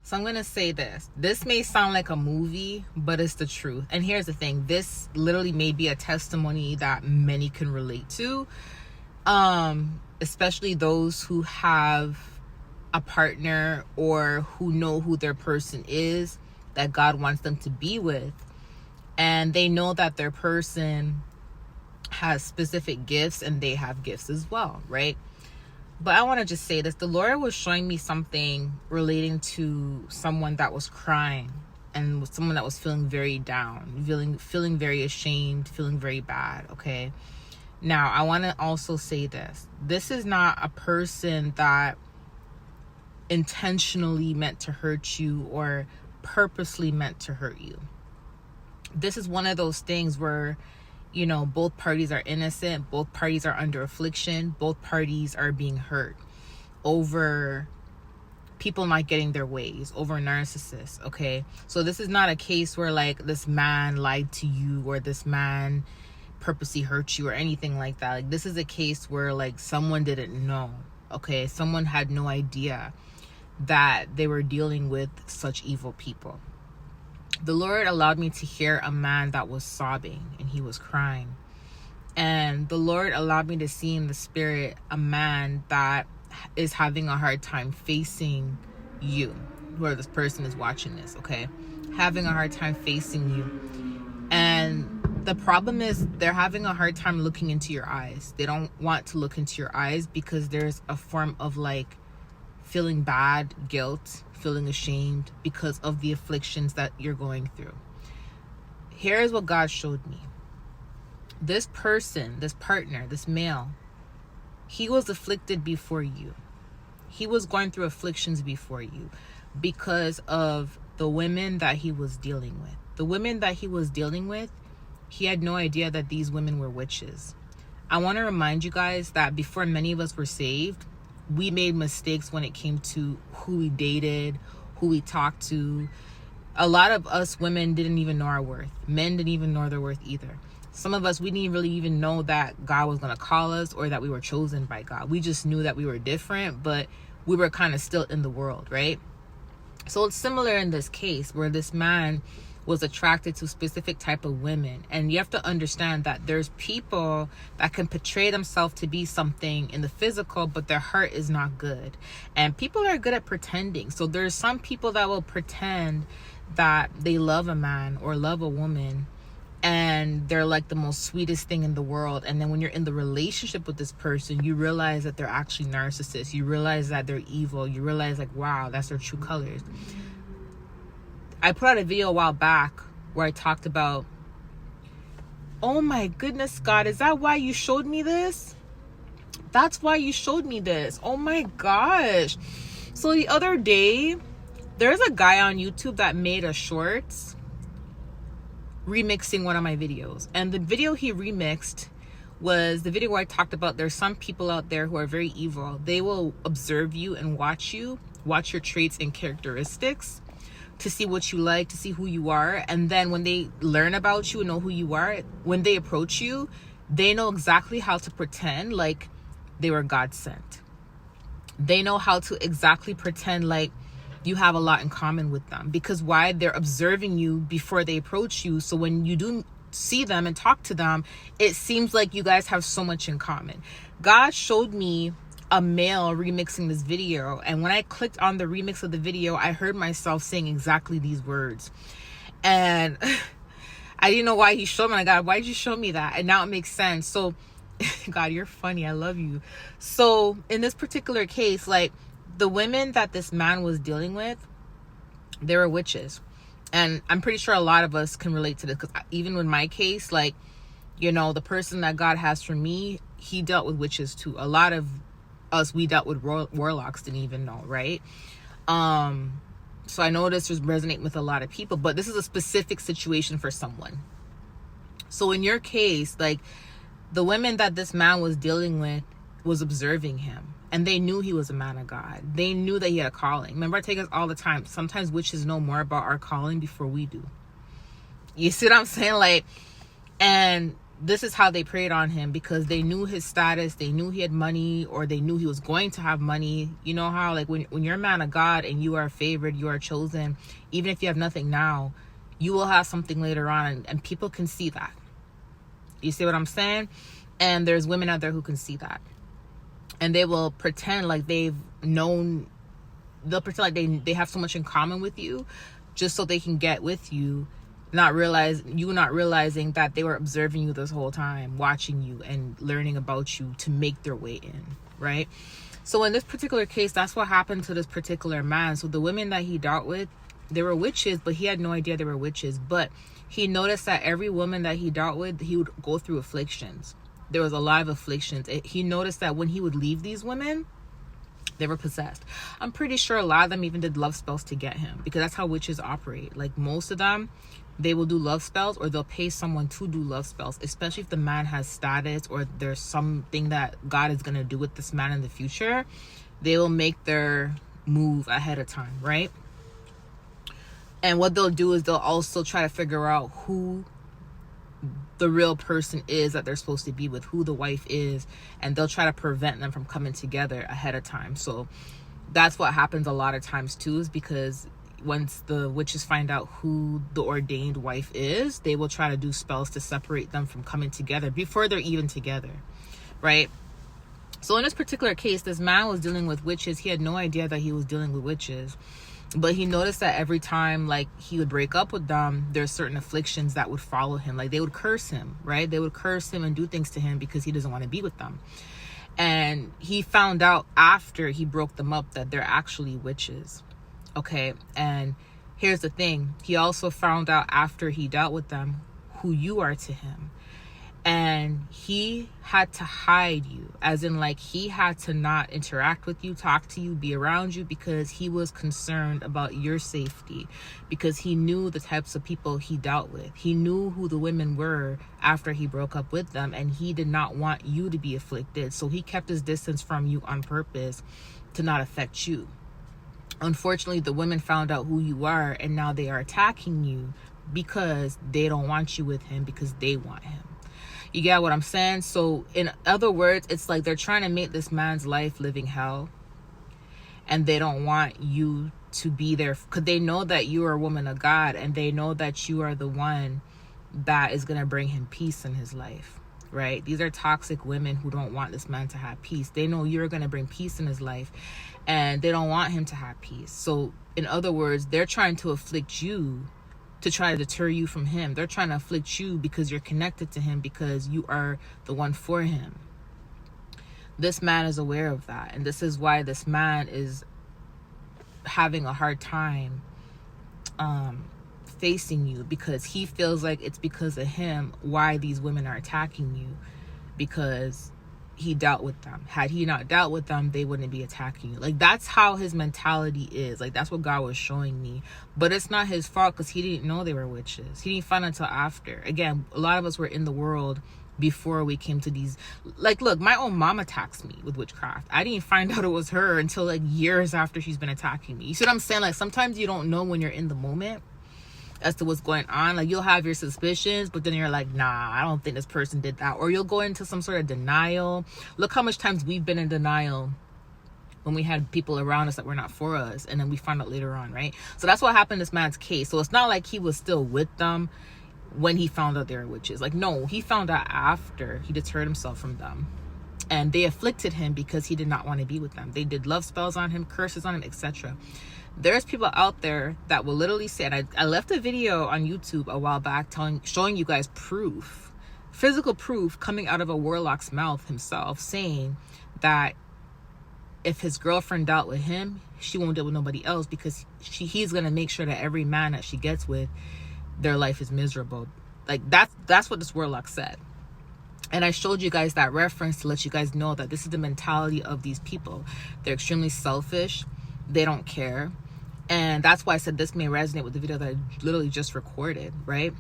So I'm going to say this. This may sound like a movie, but it's the truth. And here's the thing. This literally may be a testimony that many can relate to. Especially those who have a partner or who know who their person is that God wants them to be with. And they know that their person has specific gifts and they have gifts as well, right? But I want to just say this. The Lord was showing me something relating to someone that was crying and someone that was feeling very down, feeling very ashamed, feeling very bad, okay? Now, I want to also say this. This is not a person that intentionally meant to hurt you or purposely meant to hurt you. This is one of those things where, you know, both parties are innocent, both parties are under affliction, both parties are being hurt over people not getting their ways, over narcissists, okay? So this is not a case where like this man lied to you or this man purposely hurt you or anything like that. Like, this is a case where like someone didn't know, okay? Someone had no idea that they were dealing with such evil people. The Lord allowed me to hear a man that was sobbing and he was crying. And the Lord allowed me to see in the spirit a man that is having a hard time facing you, where this person is watching this, okay? Having a hard time facing you. And the problem is they're having a hard time looking into your eyes. They don't want to look into your eyes because there's a form of like feeling bad, guilt, feeling ashamed because of the afflictions that you're going through. Here's what God showed me. This person, this partner, this male, he was afflicted before you. He was going through afflictions before you because of the women that he was dealing with. The women that he was dealing with, he had no idea that these women were witches. I want to remind you guys that before many of us were saved, we made mistakes when it came to who we dated, who we talked to. A lot of us women didn't even know our worth. Men didn't even know their worth either. Some of us, we didn't really even know that God was going to call us or that we were chosen by God. We just knew that we were different, but we were kind of still in the world, right? So it's similar in this case where this man was attracted to specific type of women. And you have to understand that there's people that can portray themselves to be something in the physical, but their heart is not good. And people are good at pretending. So there's some people that will pretend that they love a man or love a woman, and they're like the most sweetest thing in the world. And then when you're in the relationship with this person, you realize that they're actually narcissists. You realize that they're evil. You realize like, wow, that's their true colors. I put out a video a while back where I talked about, oh my goodness, God, is that why you showed me this? That's why you showed me this. Oh my gosh. So the other day, there's a guy on YouTube that made a shorts remixing one of my videos. And the video he remixed was the video where I talked about there's some people out there who are very evil. They will observe you and watch your traits and characteristics to see what you like, to see who you are. And then when they learn about you and know who you are, when they approach you, they know exactly how to pretend like they were God sent. They know how to exactly pretend like you have a lot in common with them. Because why? They're observing you before they approach you. So when you do see them and talk to them, it seems like you guys have so much in common. God showed me a male remixing this video, and when I clicked on the remix of the video, I heard myself saying exactly these words. And I didn't know why he showed me. God, why did you show me that? And now it makes sense. So God, you're funny. I love you. So in this particular case, like the women that this man was dealing with, they were witches. And I'm pretty sure a lot of us can relate to this, because even with my case, like, you know, the person that God has for me, he dealt with witches too. A lot of us, we dealt with warlocks, didn't even know, right? So I know this was resonating with a lot of people, but this is a specific situation for someone. So in your case, like the women that this man was dealing with was observing him, and they knew he was a man of God. They knew that he had a calling. Remember, I take us all the time. Sometimes witches know more about our calling before we do. You see what I'm saying? Like, and this is how they preyed on him, because they knew his status, they knew he had money, or they knew he was going to have money. You know how, like, when you're a man of God and you are favored, you are chosen, even if you have nothing now, you will have something later on, and people can see that. You see what I'm saying? And there's women out there who can see that, and they will pretend like they'll pretend like they have so much in common with you, just so they can get with you, not realizing that they were observing you this whole time, watching you and learning about you to make their way in, right? So in this particular case, that's what happened to this particular man. So the women that he dealt with, they were witches, but he had no idea they were witches. But he noticed that every woman that he dealt with, he would go through afflictions. There was a lot of afflictions. He noticed that when he would leave these women, they were possessed. I'm pretty sure a lot of them even did love spells to get him, because that's how witches operate. Like, most of them, they will do love spells, or they'll pay someone to do love spells, especially if the man has status, or there's something that God is going to do with this man in the future. They will make their move ahead of time, right? And what they'll do is they'll also try to figure out who the real person is that they're supposed to be with, who the wife is, and they'll try to prevent them from coming together ahead of time. So that's what happens a lot of times too, is because once the witches find out who the ordained wife is, they will try to do spells to separate them from coming together before they're even together, right? So in this particular case, this man was dealing with witches. He had no idea that he was dealing with witches, but he noticed that every time, like, he would break up with them, there's certain afflictions that would follow him. Like, they would curse him, right? They would curse him and do things to him because he doesn't want to be with them. And he found out after he broke them up that they're actually witches. Okay, and here's the thing. He also found out after he dealt with them who you are to him. And he had to hide you, as in, like, he had to not interact with you, talk to you, be around you, because he was concerned about your safety, because he knew the types of people he dealt with. He knew who the women were after he broke up with them, and he did not want you to be afflicted. So he kept his distance from you on purpose to not affect you. Unfortunately, the women found out who you are, and now they are attacking you because they don't want you with him, because they want him. You get what I'm saying? So in other words, it's like they're trying to make this man's life living hell, and they don't want you to be there, because they know that you are a woman of God, and they know that you are the one that is going to bring him peace in his life, right? These are toxic women who don't want this man to have peace. They know you're going to bring peace in his life, and they don't want him to have peace. So in other words, they're trying to afflict you to try to deter you from him. They're trying to afflict you because you're connected to him, because you are the one for him. This man is aware of that, and this is why this man is having a hard time facing you, because he feels like it's because of him why these women are attacking you, because he dealt with them. Had he not dealt with them, they wouldn't be attacking you. Like, that's how his mentality is. Like, that's what God was showing me. But it's not his fault, because he didn't know they were witches. He didn't find out until after. Again, a lot of us were in the world before we came to these. Like, look, my own mom attacks me with witchcraft. I didn't find out it was her until, like, years after she's been attacking me. You see what I'm saying? Like, sometimes you don't know when you're in the moment as to what's going on. Like, you'll have your suspicions, but then you're like, nah, I don't think this person did that. Or you'll go into some sort of denial. Look how much times we've been in denial when we had people around us that were not for us, and then we find out later on, right? So that's what happened in this man's case. So it's not like he was still with them when he found out they were witches. Like, no, he found out after he deterred himself from them, and they afflicted him because he did not want to be with them. They did love spells on him, curses on him, etc. There's people out there that will literally say, and I left a video on YouTube a while back showing you guys proof, physical proof coming out of a warlock's mouth himself, saying that if his girlfriend dealt with him, she won't deal with nobody else, because he's going to make sure that every man that she gets with, their life is miserable. Like, that's what this warlock said. And I showed you guys that reference to let you guys know that this is the mentality of these people. They're extremely selfish. They don't care. And that's why I said this may resonate with the video that I literally just recorded, right?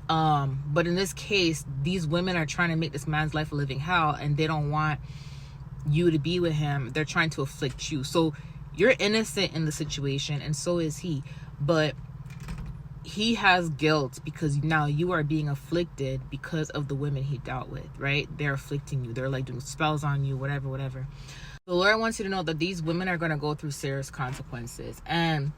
But in this case, these women are trying to make this man's life a living hell, and they don't want you to be with him. They're trying to afflict you. So you're innocent in the situation, and so is he. But he has guilt because now you are being afflicted because of the women he dealt with, right? They're afflicting you. They're like doing spells on you, whatever. The Lord wants you to know that these women are going to go through serious consequences. And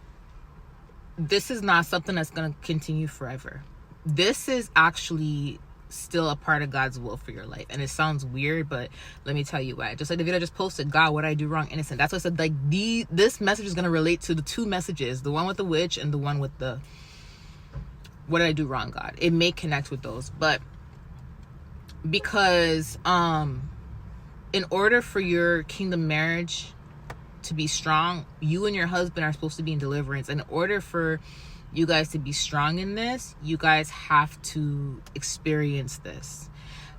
this is not something that's going to continue forever. This is actually still a part of God's will for your life. And it sounds weird, but let me tell you why. Just like the video I just posted, God, what I do wrong, innocent. That's what I said. Like this message is going to relate to the two messages, the one with the witch and the one with the what did I do wrong, God. It may connect with those, but because in order for your kingdom marriage to be strong, you and your husband are supposed to be in deliverance. In order for you guys to be strong in this, you guys have to experience this.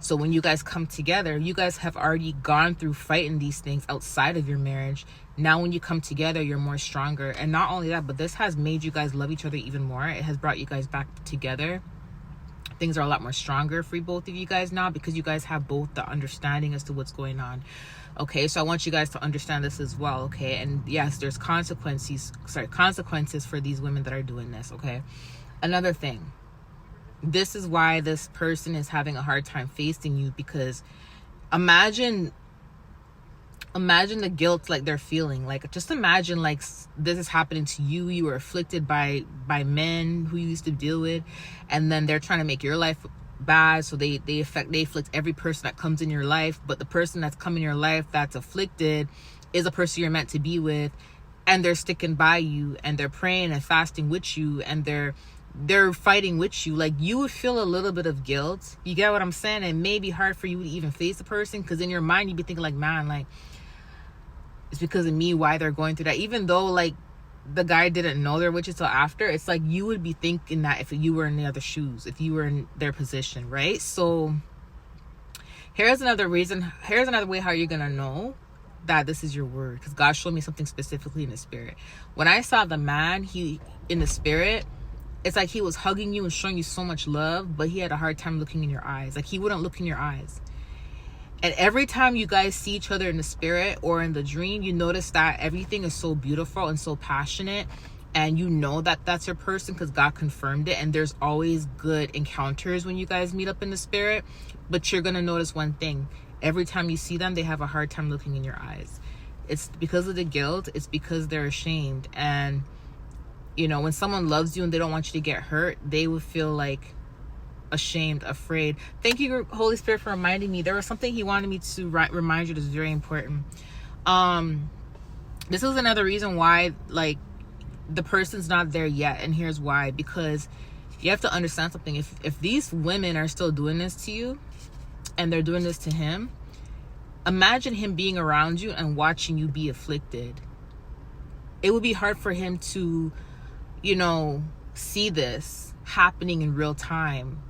So when you guys come together, you guys have already gone through fighting these things outside of your marriage. Now when you come together, you're more stronger. And not only that, but this has made you guys love each other even more. It has brought you guys back together. Things are a lot more stronger for both of you guys now because you guys have both the understanding as to what's going on. Okay, so I want you guys to understand this as well, okay? And yes, there's consequences for these women that are doing this, okay? Another thing, this is why this person is having a hard time facing you, because imagine the guilt like they're feeling. Like, just imagine like this is happening to you. You were afflicted by men who you used to deal with, and then they're trying to make your life bad, so they afflict every person that comes in your life. But the person that's come in your life that's afflicted is a person you're meant to be with, and they're sticking by you, and they're praying and fasting with you, and they're fighting with you. Like, you would feel a little bit of guilt. You get what I'm saying? It may be hard for you to even face the person, because in your mind you'd be thinking like, man, like, it's because of me why they're going through that. Even though like the guy didn't know they're witches till after, it's like you would be thinking that if you were in the other shoes, if you were in their position, right? So here's another way how you're gonna know that this is your word, because God showed me something specifically in the spirit. When I saw the man, he in the spirit, it's like he was hugging you and showing you so much love, but he had a hard time looking in your eyes. Like, he wouldn't look in your eyes. And every time you guys see each other in the spirit or in the dream, you notice that everything is so beautiful and so passionate, and you know that that's your person because God confirmed it. And there's always good encounters when you guys meet up in the spirit, but you're gonna notice one thing: every time you see them, they have a hard time looking in your eyes. It's because of the guilt. It's because they're ashamed. And you know, when someone loves you and they don't want you to get hurt, they would feel like ashamed, afraid. Thank you, Holy Spirit, for reminding me. There was something he wanted me to remind you that's very important. This is another reason why like the person's not there yet, and here's why. Because you have to understand something. If these women are still doing this to you and they're doing this to him, imagine him being around you and watching you be afflicted. It would be hard for him to, you know, see this happening in real time,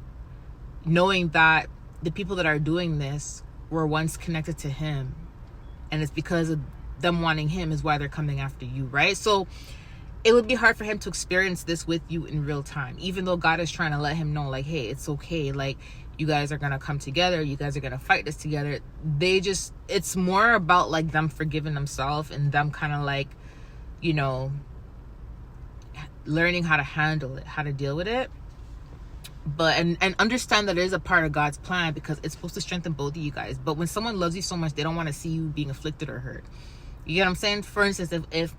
knowing that the people that are doing this were once connected to him, and it's because of them wanting him is why they're coming after you, right? So it would be hard for him to experience this with you in real time, even though God is trying to let him know, like, hey, it's okay. Like, you guys are gonna come together, you guys are gonna fight this together. It's more about like them forgiving themselves and them kind of like, you know, learning how to handle it, how to deal with it. But and understand that it is a part of God's plan, because it's supposed to strengthen both of you guys. But when someone loves you so much, they don't want to see you being afflicted or hurt. You get what I'm saying? For instance, if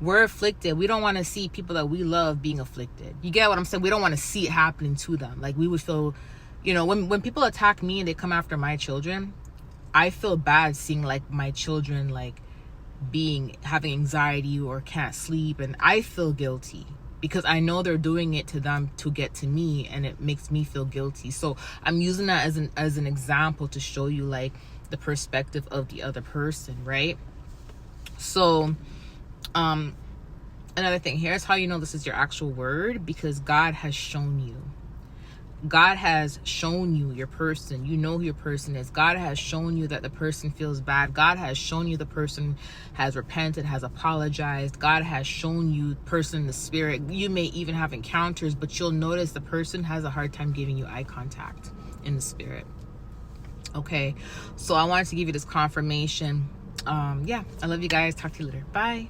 we're afflicted, we don't want to see people that we love being afflicted. You get what I'm saying? We don't want to see it happening to them. Like, we would feel, you know, when people attack me and they come after my children, I feel bad seeing like my children like having anxiety or can't sleep, and I feel guilty because I know they're doing it to them to get to me, and it makes me feel guilty. So I'm using that as an example to show you like the perspective of the other person, right? So another thing, here's how you know this is your actual word: because God has shown you. God has shown you your person. You know who your person is. God has shown you that the person feels bad. God has shown you the person has repented, has apologized. God has shown you the person in the spirit. You may even have encounters, but you'll notice the person has a hard time giving you eye contact in the spirit. Okay, so I wanted to give you this confirmation. Yeah, I love you guys. Talk to you later. Bye.